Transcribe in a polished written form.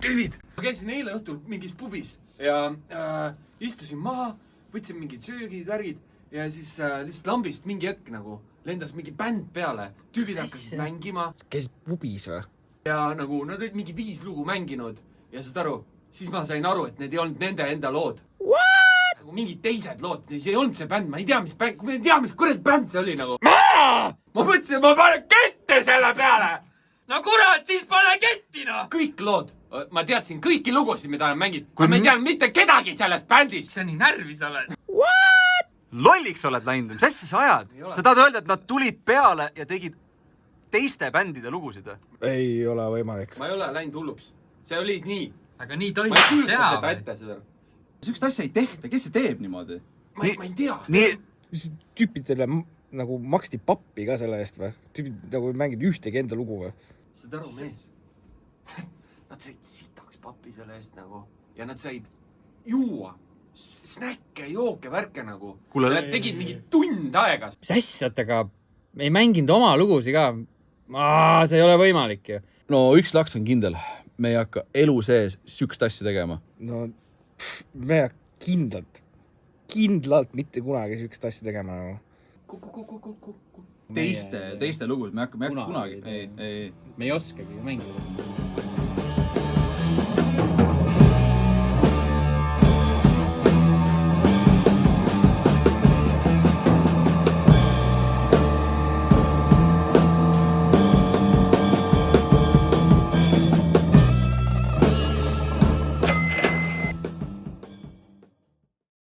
David! Ma käisin eile õhtul mingis pubis ja istusin maha, võtsin mingid söögid, värgid ja siis lihtsalt lambist mingi hetk nagu lendas mingi bänd peale. Tüübid hakkasid mängima. Käisid pubis või? Ja nagu nad olid mingi 5 lugu mänginud ja saad aru, siis ma sain aru, et need ei olnud nende enda lood. What? Nagu mingid teised lood, see ei olnud see bänd, ma ei tea, mis bänd, kui ma ei tea, mis kurat bänd see oli nagu. Ma mõtlesin, ma panen kette selle peale. No kurat, siis pane ketti, no! Kõik lood. Ma teadsin kõiki lugusid, mida olen mänginud. Aga ma ei teadnud mitte kedagi sellest bändist. Sa nii närvis oled. What? Lolliks oled läinud. Mis asja sa ajad? Sa tahad öelda, et nad tulid peale ja tegid teiste bändide lugusid? Ei ole võimalik. Ma ei ole läinud hulluks. See oli nii. Aga nii Ma ei tohib kujuta teha seda või? ette, seda. Sükst asja ei tehta. Kes see teeb niimoodi? Ma ei tea. Mis tüüpidele nagu maksti pappi ka selle eest või? Tüüpid nagu mängid ühtegi enda lugu või? Saad aru, mees? Nad said sitaks pappi selle eest nagu ja nad said juua snäkke, jooke, värke nagu. Nad tegid mingi tund aega. Mis asjatega? Me ei mänginud oma lugusi ka. See ei ole võimalik ju. No üks laks on kindel. Me ei hakka elu sees sükst asja tegema. No me kindlalt mitte kunagi sükst asja tegema nagu. Teiste lugud. Me ei hakka kunagi. Me ei oskagi mängida.